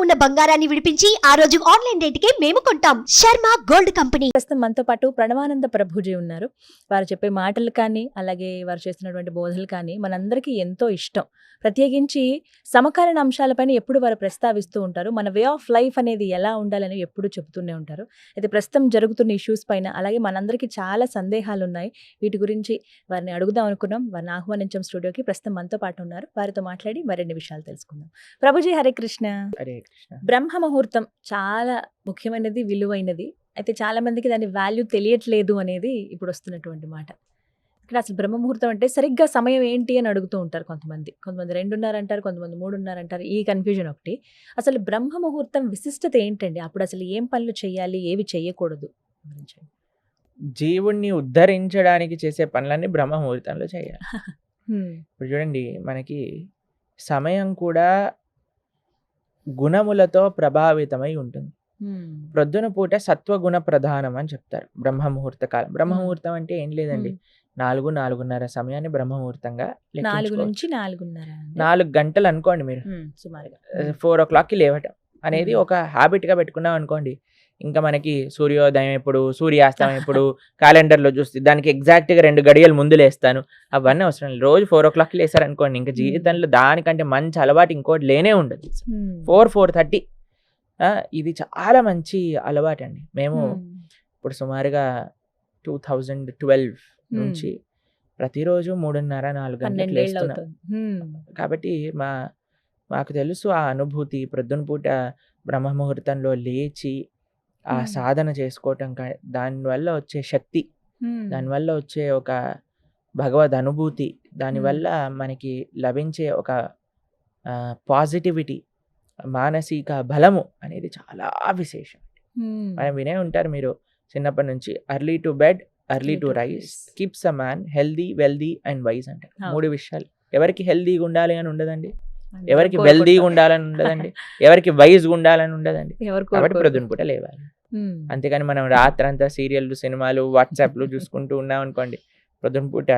ఉన్న బంగారాన్ని విడిపించి ఆ రోజు ఆన్లైన్ రేటుకే మేము కొంటాం. Sharma gold company. ప్రస్తుతం మనతో పాటు ప్రణవానంద ప్రభుజీ ఉన్నారు. వారు చెప్పే మాటలు కానీ, అలాగే వారు చేస్తున్నటువంటి బోధనలు కానీ మనందరికీ ఎంతో ఇష్టం. ప్రత్యేకించి సమకాలీన అంశాలపైన ఎప్పుడు వారు ప్రస్తావిస్తూ ఉంటారు. మన వే ఆఫ్ లైఫ్ అనేది ఎలా ఉండాలని ఎప్పుడు చెబుతూనే ఉంటారు. అయితే ప్రస్తుతం జరుగుతున్న ఇష్యూస్ పైన, అలాగే మనందరికీ చాలా సందేహాలు ఉన్నాయి. వీటి గురించి వారిని అడుగుదాం అనుకున్నాం. వారిని ఆహ్వానించాం స్టూడియోకి. ప్రస్తుతం మనతో పాటు ఉన్నారు. వారితో మాట్లాడి మరిన్ని విషయాలు తెలుసుకుందాం. ప్రభుజీ హరే కృష్ణ. హరే కృష్ణ. బ్రహ్మ ముహూర్తం చాలా ముఖ్యమైనది, విలువైనది. అయితే చాలా మందికి దాని వాల్యూ తెలియట్లేదు అనేది ఇప్పుడు వస్తున్నటువంటి మాట. ఇక్కడ అసలు బ్రహ్మ ముహూర్తం అంటే సరిగ్గా సమయం ఏంటి అని అడుగుతూ ఉంటారు కొంతమంది. 2:30 అంటారు, కొంతమంది 3:30 అంటారు. ఈ కన్ఫ్యూజన్ ఒకటి. అసలు బ్రహ్మ ముహూర్తం విశిష్టత ఏంటండి? అప్పుడు అసలు ఏం పనులు చేయాలి, ఏవి చేయకూడదు? జీవుణ్ణి ఉద్ధరించడానికి చేసే పనులన్నీ బ్రహ్మ ముహూర్తంలో చేయాలి. ఇప్పుడు చూడండి, మనకి సమయం కూడా గుణములతో ప్రభావితమై ఉంటుంది. ప్రొద్దున పూట సత్వగుణ ప్రధానం అని చెప్తారు బ్రహ్మ ముహూర్త కాలం. బ్రహ్మ ముహూర్తం అంటే ఏం లేదండి, 4-4:30 సమయాన్ని బ్రహ్మ ముహూర్తంగా 4 నుంచి 4:30 4 గంటలు అనుకోండి. మీరు సుమారుగా 4 o'clockకి లేవటం అనేది ఒక హ్యాబిట్గా పెట్టుకున్నాం అనుకోండి. ఇంకా మనకి సూర్యోదయం ఎప్పుడు, సూర్యాస్తం ఎప్పుడు క్యాలెండర్లో చూస్తే దానికి ఎగ్జాక్ట్గా 2 గడియలు ముందు లేస్తాను. అవన్నీ అవసరం లేదు. రోజు 4 o'clockకి లేసారనుకోండి, ఇంకా జీవితంలో దానికంటే మంచి అలవాటు ఇంకోటి లేనే ఉండదు. 4-4:30 ఇది చాలా మంచి అలవాటు అండి. మేము ఇప్పుడు సుమారుగా 2012 నుంచి ప్రతిరోజు 3:30-4 గంటలకు లేస్తున్నాం. కాబట్టి మాకు తెలుసు ఆ అనుభూతి. ప్రొద్దున పూట బ్రహ్మ ముహూర్తంలో లేచి ఆ సాధన చేసుకోవటం, దానివల్ల వచ్చే శక్తి, దానివల్ల వచ్చే ఒక భగవద్ అనుభూతి, దానివల్ల మనకి లభించే ఒక పాజిటివిటీ, మానసిక బలము అనేది చాలా విశేషం. మనం వినే ఉంటారు మీరు చిన్నప్పటి నుంచి, early to bed early to rice keeps a man healthy wealthy and wise అంటారు. 3 విషయాలు. ఎవరికి హెల్దీగా ఉండాలి అని ఉండదండి, ఎవరికి వెల్దీగా ఉండాలని ఉండదండి, ఎవరికి వైజ్గా ఉండాలని ఉండదండి. కాబట్టి ప్రొద్దున పూట లేవాలి. అంతేకాని మనం రాత్రంతా సీరియల్లు, సినిమాలు, వాట్సాప్లు చూసుకుంటూ ఉన్నాం అనుకోండి, ప్రొద్దున పూట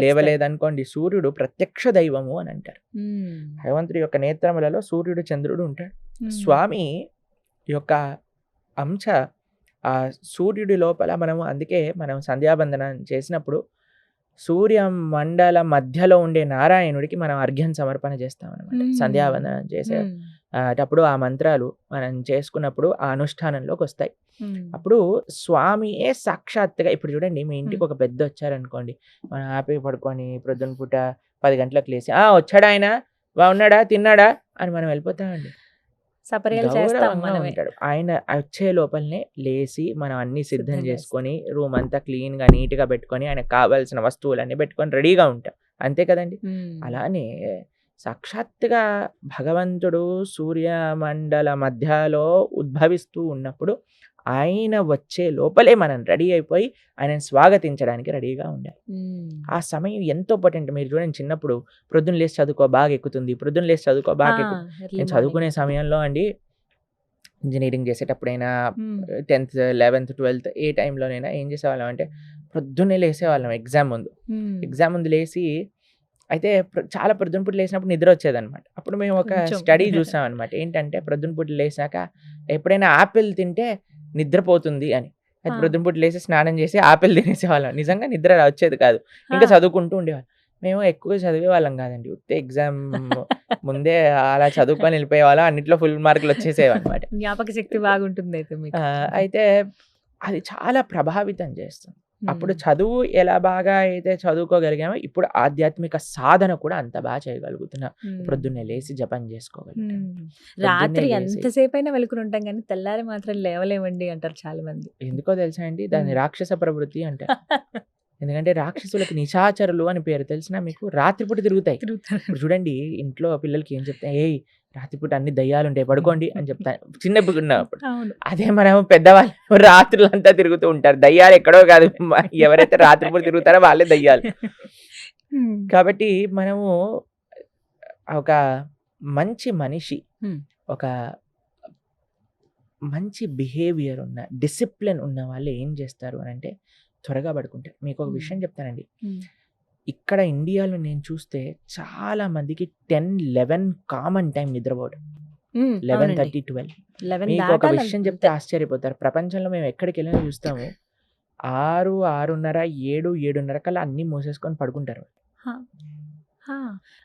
లేవలేదనుకోండి, సూర్యుడు ప్రత్యక్ష దైవము అని అంటారు. భగవంతుడి యొక్క నేత్రములలో సూర్యుడు, చంద్రుడు ఉంటాడు. స్వామి యొక్క అంశ ఆ సూర్యుడి లోపల అందుకే మనం సంధ్యాబంధనం చేసినప్పుడు సూర్య మండల మధ్యలో ఉండే నారాయణుడికి మనం అర్ఘ్యం సమర్పణ చేస్తాం అనమాట. సంధ్యాబంధనం చేసేటప్పుడు ఆ మంత్రాలు మనం చేసుకున్నప్పుడు ఆ అనుష్ఠానంలోకి వస్తాయి. అప్పుడు స్వామియే సాక్షాత్తుగా, ఇప్పుడు చూడండి, మీ ఇంటికి ఒక పెద్ద వచ్చారనుకోండి, మనం హ్యాపీ పడుకొని ప్రొద్దున పూట 10 గంటలకు లేసి వచ్చాడా ఆయన, బాగున్నాడా, తిన్నాడా అని మనం వెళ్ళిపోతామండి. ఉంటాడు ఆయన. వచ్చే లోపలనే లేచి మనం అన్ని సిద్ధం చేసుకొని రూమ్ అంతా క్లీన్గా నీట్గా పెట్టుకొని ఆయనకు కావాల్సిన వస్తువులన్నీ పెట్టుకొని రెడీగా ఉంటాం. అంతే కదండి. అలానే సాక్షాత్తుగా భగవంతుడు సూర్యమండల మధ్యలో ఉద్భవిస్తూ ఉన్నప్పుడు ఆయన వచ్చే లోపలే మనం రెడీ అయిపోయి ఆయనను స్వాగతించడానికి రెడీగా ఉండాలి. ఆ సమయం ఎంతో ఇంపార్టెంట్. మీరు చూడండి, చిన్నప్పుడు ప్రొద్దున లేచి చదువుకో బాగా ఎక్కుతుంది, ప్రొద్దున లేచి చదువుకో బాగా ఎక్కుతుంది. నేను చదువుకునే సమయంలో అండి, ఇంజనీరింగ్ చేసేటప్పుడైనా 10th 11th 12th ఏ టైంలోనైనా ఏం చేసేవాళ్ళం అంటే ప్రొద్దున్నే లేసేవాళ్ళం. ఎగ్జామ్ ముందు లేచి, అయితే చాలా ప్రొద్దున పూట లేచినప్పుడు నిద్ర వచ్చేదనమాట. అప్పుడు మేము ఒక స్టడీ చూసాం అనమాట. ఏంటంటే ప్రొద్దున పూట లేచాక ఎప్పుడైనా ఆపిల్ తింటే నిద్రపోతుంది అని. అది ప్రొద్దున పూట లేచి స్నానం చేసి ఆపిల్ తినేసేవాళ్ళం. నిజంగా నిద్ర వచ్చేది కాదు, ఇంకా చదువుకుంటూ ఉండేవాళ్ళం. మేము ఎక్కువ చదివే వాళ్ళం కాదండి, ఉత్తే ఎగ్జామ్ ముందే అలా చదువుకొని వెళ్ళిపోయేవాళ్ళం. అన్నిట్లో ఫుల్ మార్కులు వచ్చేసేవి అనమాట. జ్ఞాపక శక్తి బాగుంటుంది. అయితే అది చాలా ప్రభావితం చేస్తుంది. అప్పుడు చదువు ఎలా బాగా అయితే చదువుకోగలిగామో, ఇప్పుడు ఆధ్యాత్మిక సాధన కూడా అంత బాగా చేయగలుగుతున్నాం. ప్రొద్దున్నే లేచి జపం చేసుకోగలుగుతాం. రాత్రి ఎంతసేపు అయినా వెలుకుని ఉంటాం కానీ తెల్లారి మాత్రం లేవలేమండి అంటారు చాలా మంది. ఎందుకో తెలుసా అండి, దాన్ని రాక్షస ప్రవృత్తి అంటారు. ఎందుకంటే రాక్షసులకు నిశాచరులు అని పేరు. తెలిసినా మీకు? రాత్రిపూట తిరుగుతాయి. ఇప్పుడు చూడండి, ఇంట్లో పిల్లలకి ఏం చెప్తాయి, ఏయ్ రాత్రిపూట అన్ని దయ్యాలు ఉంటాయి, పడుకోండి అని చెప్తాను చిన్నప్పుడు ఉన్నప్పుడు. అదే మనం పెద్దవాళ్ళు రాత్రులంతా తిరుగుతూ ఉంటారు. దయ్యాలు ఎక్కడో కాదు, ఎవరైతే రాత్రిపూట తిరుగుతారో వాళ్ళే దయ్యాలు. కాబట్టి మనము ఒక మంచి మనిషి, ఒక మంచి బిహేవియర్ ఉన్న, డిసిప్లిన్ ఉన్న వాళ్ళు ఏం చేస్తారు అని అంటే త్వరగా పడుకుంటారు. మీకు ఒక విషయం చెప్తానండి, ఇక్కడ ఇండియాలో నేను చూస్తే చాలా మందికి 10-11 కామన్ టైం నిద్రపోవడం. 11:30, 12. 11 మీకు ఒక దాటాలి విషయం అంతే. చెప్తే ఆశ్చర్యపోతారు. ప్రపంచంలో మేము ఎక్కడికి వెళ్ళినా చూస్తాము 6, 6:30, 7, 7:30 కల్లా అన్నీ మూసేసుకొని పడుకుంటారు. హా, హా.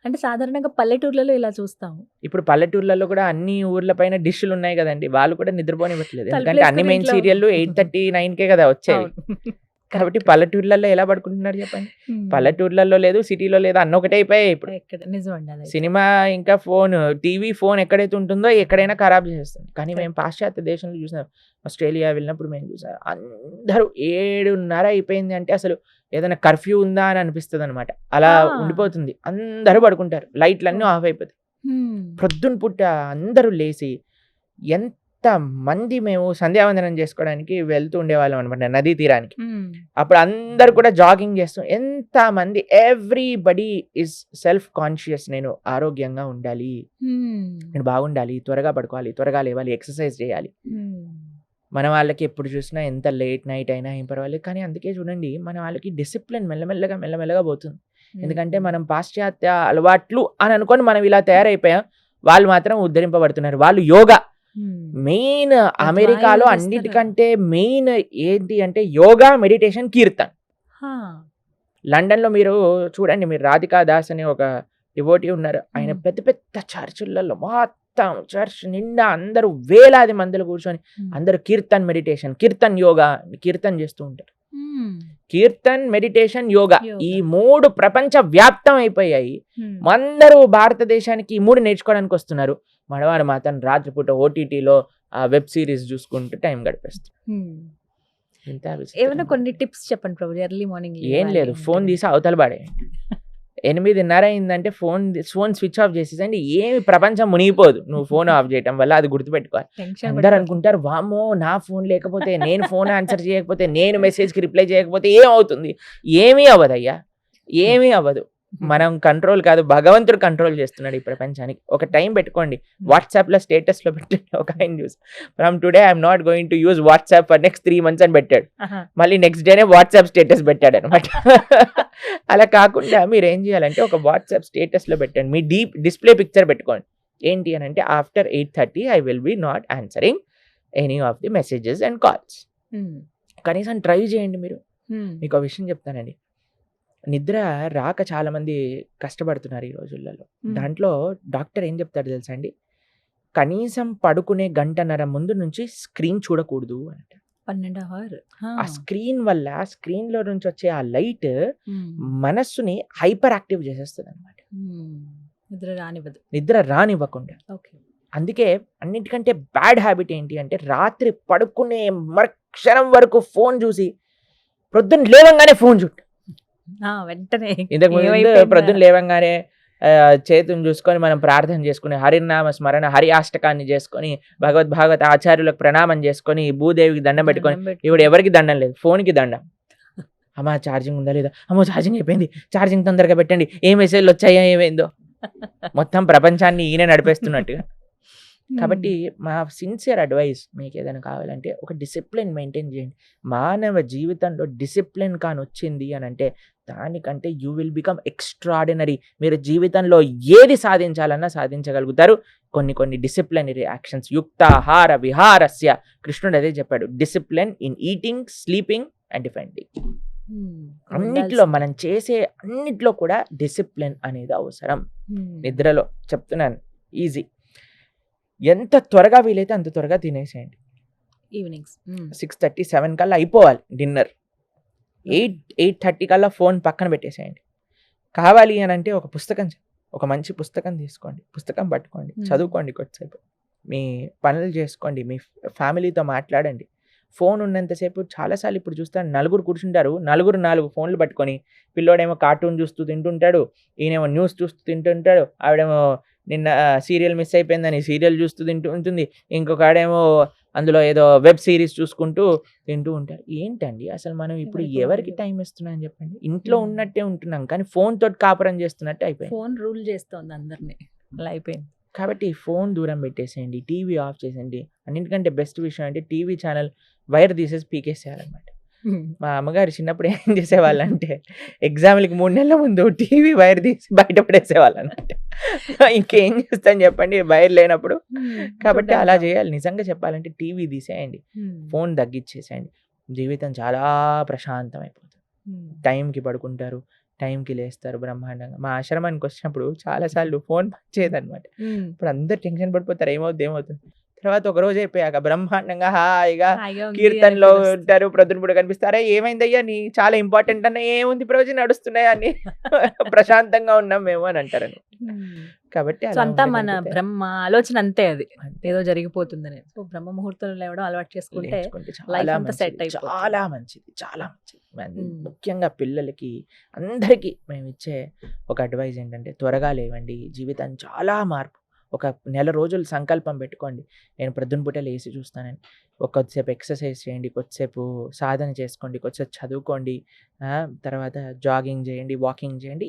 అంటే సాధారణంగా పల్లెటూర్లలో ఇలా చూస్తాము. ఇప్పుడు పల్లెటూర్లలో కూడా అన్ని ఊర్ల పైన డిష్లు ఉన్నాయి కదండి, వాళ్ళు కూడా నిద్రపోనివ్వట్లేదు. ఎందుకంటే అన్ని తలుపులేసుకొని మెయిన్ ఇంట్లో సీరియల్లు 8:30, 9కే కదా వచ్చేవి. అవును. కాబట్టి Correct. పల్లెటూర్లలో ఎలా పడుకుంటున్నారు చెప్పండి? Hmm. పల్లెటూర్లలో లేదు, సిటీలో లేదు, అన్న ఒకటే అయిపోయాయి ఇప్పుడు. ఎక్కడ నిజమండి అదైతే. సినిమా ఇంకా ఫోన్, టీవీ, ఫోన్ ఎక్కడైతే ఉంటుందో ఎక్కడైనా ఖరాబ్ చేసేస్తుంది. కానీ మేము పాశ్చాత్య దేశంలో చూసాం, ఆస్ట్రేలియా వెళ్ళినప్పుడు మేము చూసాం, అందరూ 7:30 అయిపోయింది అంటే అసలు ఏదైనా కర్ఫ్యూ ఉందా అని అనిపిస్తుంది అనమాట. అలా ఆ. ఉండిపోతుంది. అందరూ పడుకుంటారు, లైట్లన్నీ ఆఫ్ అయిపోతాయి. Hmm. ప్రొద్దున పుట్ట అందరూ లేచి ఎంత మంది మేము సంధ్యావందనం చేసుకోవడానికి వెళ్తూ ఉండేవాళ్ళం అనమాట నదీ తీరానికి. Hmm. అప్పుడు అందరు కూడా జాగింగ్ చేస్తాం. ఎంత మంది, ఎవ్రీబడి ఇస్ సెల్ఫ్ కాన్షియస్. నేను ఆరోగ్యంగా ఉండాలి, Hmm. నేను బాగుండాలి, త్వరగా పడుకోవాలి, త్వరగా లేవాలి, ఎక్సర్సైజ్ చేయాలి. Hmm. మన వాళ్ళకి ఎప్పుడు చూసినా ఎంత లేట్ నైట్ అయినా ఏం పర్వాలేదు, కానీ అందుకే చూడండి మన వాళ్ళకి డిసిప్లిన్ మెల్లమెల్లగా పోతుంది. ఎందుకంటే మనం పాశ్చాత్య అలవాట్లు అని అనుకొని మనం ఇలా తయారైపోయాం. వాళ్ళు మాత్రం ఉద్ధరింపబడుతున్నారు. వాళ్ళు యోగా Hmm. మెయిన్, అమెరికాలో చేస్తారు. అన్నిటికంటే మెయిన్ ఏంటి అంటే యోగా, మెడిటేషన్, కీర్తన్. హా. లండన్లో మీరు చూడండి, మీరు రాధికా దాస్ అనే ఒక డివోటీ ఉన్నారు. ఆయన పెద్ద పెద్ద చర్చిలలో మొత్తం చర్చ్ నిండా అందరూ వేలాది మందిలో కూర్చొని Hmm. అందరూ కీర్తన్ మెడిటేషన్, కీర్తన్ యోగా, కీర్తన్ చేస్తూ ఉంటారు. Hmm. కీర్తన్, మెడిటేషన్, యోగా, యోగా. ఈ 3 ప్రపంచ వ్యాప్తం అయిపోయాయి. Hmm. అందరూ భారతదేశానికి ఈ 3 నేర్చుకోవడానికి వస్తున్నారు. మనవాడు మాత్రం రాత్రిపూట ఓటీటీలో ఆ వెబ్ సిరీస్ చూసుకుంటూ టైం గడిపేస్తారు. Hmm. ఇంత విచిత్రం. ఏమైనా కొన్ని టిప్స్ చెప్పండి ప్రభు, ఎర్లీ మార్నింగ్ ఏం లేదు, ఫోన్ తీసి అవతల పడేయండి. 8:30 అయిందంటే ఫోన్ స్విచ్ ఆఫ్ చేసేసండి. ఏమి ప్రపంచం మునిగిపోదు నువ్వు ఫోన్ ఆఫ్ చేయటం వల్ల, అది గుర్తుపెట్టుకోవాలి. టెన్షన్ అందరు అనుకుంటారు, వామ్మో నా ఫోన్ లేకపోతే, నేను ఫోన్ ఆన్సర్ చేయకపోతే, నేను మెసేజ్కి రిప్లై చేయకపోతే ఏమవుతుంది? ఏమీ అవ్వదయ్యా, ఏమీ అవ్వదు. మనం కంట్రోల్ కాదు, భగవంతుడు కంట్రోల్ చేస్తున్నాడు ఈ ప్రపంచానికి. ఒక టైం పెట్టుకోండి. వాట్సాప్లో స్టేటస్లో పెట్టండి. ఒక ఆయన చూసి, from today I'm not going to use WhatsApp for next 3 months అని పెట్టాడు. మళ్ళీ నెక్స్ట్ డేనే వాట్సాప్ స్టేటస్ పెట్టాడు అనమాట. అలా కాకుండా మీరు ఏం చేయాలంటే ఒక వాట్సాప్ స్టేటస్లో పెట్టండి, మీ డిస్ప్లే పిక్చర్ పెట్టుకోండి. ఏంటి అని అంటే, after 8:30 I will be not answering any of the messages and calls. కనీసం ట్రై చేయండి మీరు. మీకు ఒక విషయం చెప్తానండి, నిద్ర రాక చాలా మంది కష్టపడుతున్నారు ఈ రోజులలో. దాంట్లో డాక్టర్ ఏం చెప్తాడు తెలుసా అండి, కనీసం పడుకునే 1.5 గంట ముందు నుంచి స్క్రీన్ చూడకూడదు అంటే. 12 hours. ఆ స్క్రీన్ వల్ల, స్క్రీన్ లో నుంచి వచ్చే ఆ లైట్ మనస్సుని హైపర్ యాక్టివ్ చేసేస్తుంది అనమాట, నిద్ర రానివ్వకుండా. ఓకే. అందుకే అన్నిటికంటే బ్యాడ్ హ్యాబిట్ ఏంటి అంటే, రాత్రి పడుకునే క్షణం వరకు ఫోన్ చూసి ప్రొద్దున లేవంగానే ఫోన్ చూడు. వెంటనే ఇంతకు ముందు ప్రొద్దున లేవంగానే చేతుని చూసుకొని మనం ప్రార్థన చేసుకుని, హరినామ స్మరణ, హరి అష్టకాన్ని చేసుకొని, భాగవత ఆచార్యులకు ప్రణామం చేసుకొని, భూదేవికి దండం పెట్టుకొని, ఇప్పుడు ఎవరికి దండం లేదు, ఫోన్కి దండం. అమ్మా ఛార్జింగ్ ఉందా లేదా, అమ్మో ఛార్జింగ్ అయిపోయింది, ఛార్జింగ్ తొందరగా పెట్టండి, ఏ మెసేజ్లు వచ్చాయో ఏమైందో, మొత్తం ప్రపంచాన్ని ఈయన నడిపేస్తున్నట్టుగా. కాబట్టి మా సిన్సియర్ అడ్వైస్, మీకు ఏదైనా కావాలంటే ఒక డిసిప్లిన్ మెయింటైన్ చేయండి. మానవ జీవితంలో డిసిప్లిన్ కాని వచ్చింది అని అంటే, దానికంటే యూ విల్ బికమ్ ఎక్స్ట్రాడినరీ. మీరు జీవితంలో ఏది సాధించాలన్నా సాధించగలుగుతారు. కొన్ని డిసిప్లినరీ యాక్షన్స్, యుక్తాహార విహారస్య, కృష్ణుడు అదే చెప్పాడు, discipline in eating, sleeping and defending. అన్నిట్లో మనం చేసే అన్నిట్లో కూడా డిసిప్లిన్ అనేది అవసరం. నిద్రలో చెప్తున్నాను, ఈజీ. ఎంత త్వరగా వీలైతే అంత త్వరగా తినేసేయండి. ఈవినింగ్స్ 6:30, 7 కల్లా అయిపోవాలి డిన్నర్. 8:30 కల్లా ఫోన్ పక్కన పెట్టేసేయండి. కావాలి అని అంటే ఒక మంచి పుస్తకం తీసుకోండి, పుస్తకం పట్టుకోండి, చదువుకోండి కొద్దిసేపు, మీ పనులు చేసుకోండి, మీ ఫ్యామిలీతో మాట్లాడండి. ఫోన్ ఉన్నంతసేపు చాలాసార్లు ఇప్పుడు చూస్తాను, నలుగురు కూర్చుంటారు, 4 ఫోన్లు పట్టుకొని, పిల్లోడేమో కార్టూన్ చూస్తూ తింటుంటాడు, ఈయనేమో న్యూస్ చూస్తూ తింటుంటాడు, ఆవిడేమో నిన్న సీరియల్ మిస్ అయిపోయిందని సీరియల్ చూస్తూ తింటూ ఉంటుంది, ఇంకొక ఆడేమో అందులో ఏదో వెబ్ సిరీస్ చూసుకుంటూ తింటూ ఉంటారు. ఏంటండి అసలు మనం ఇప్పుడు ఎవరికి టైం ఇస్తున్నాం చెప్పండి? ఇంట్లో ఉన్నట్టే ఉంటున్నాం, కానీ ఫోన్ తోటి కాపురం చేస్తున్నట్టే అయిపోయింది. ఫోన్ రూల్ చేస్తోంది అందరినీ, అలా అయిపోయింది. కాబట్టి ఫోన్ దూరం పెట్టేసేయండి, టీవీ ఆఫ్ చేసేయండి. అన్నింటికంటే బెస్ట్ విషయం అంటే టీవీ ఛానల్ వైర్ తీసేసి పీకేసేయాలన్నమాట. మా అమ్మగారు చిన్నప్పుడు ఏం చేసేవాళ్ళంటే ఎగ్జామ్‌లకి 3 నెలల ముందు టీవీ వైర్ తీసి బయట పడేసేవాళ్ళనమాట. ఇంకేం చేస్తాం చెప్పండి వైర్ లేనప్పుడు. కాబట్టి అలా చేయాలి. నిజంగా చెప్పాలంటే టీవీ తీసేయండి. ఫోన్ తగ్గిచ్చేసేయండి. జీవితం చాలా ప్రశాంతమైపోతుంది. టైంకి పడుకుంటారు. టైంకి లేస్తారు బ్రహ్మాండంగా. మా ఆశ్రమానికి వచ్చినప్పుడు చాలా సార్లు ఫోన్ పనిచేయదనమాట. ఇప్పుడు అందరూ టెన్షన్ పడిపోతారు. ఏమవుతుంది? తర్వాత ఒక రోజు అయిపోయాక బ్రహ్మాండంగా హాయిగా కీర్తనలో ఉంటారు. ప్రొద్దున పూట కనిపిస్తారా ఏమైందయ్యా నీ చాలా ఇంపార్టెంట్ అన్న ఏముంది ప్రయోజనం నడుస్తున్నాయి అని ప్రశాంతంగా ఉన్నాం మేము అని అంటారని. కాబట్టి సో అంతా మన బ్రహ్మ ఆలోచన అంతే, అది ఏదో జరిగిపోతుందని. సో బ్రహ్మ ముహూర్తంలో లేవడం అలవాటు చేసుకుంటే లైఫ్ అంతా సెట్ అయిపోతుంది. చాలా మంచిది. ముఖ్యంగా పిల్లలకి అందరికీ మేము ఇచ్చే ఒక అడ్వైజ్ ఏంటంటే త్వరగా లేవండి. జీవితం చాలా మార్పు. ఒక నెల రోజులు సంకల్పం పెట్టుకోండి. నేను ప్రొద్దున పూట లేచి చూస్తానని. కొద్దిసేపు ఎక్సర్సైజ్ చేయండి, కొద్దిసేపు సాధన చేసుకోండి, కొద్దిసేపు చదువుకోండి, తర్వాత జాగింగ్ చేయండి, వాకింగ్ చేయండి,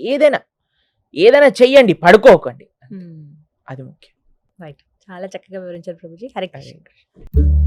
ఏదైనా చెయ్యండి, పడుకోకండి. అది ముఖ్యం. రైట్, చాలా చక్కగా వివరించారు ప్రభుజీ. హరే కృష్ణ. హరే కృష్ణ.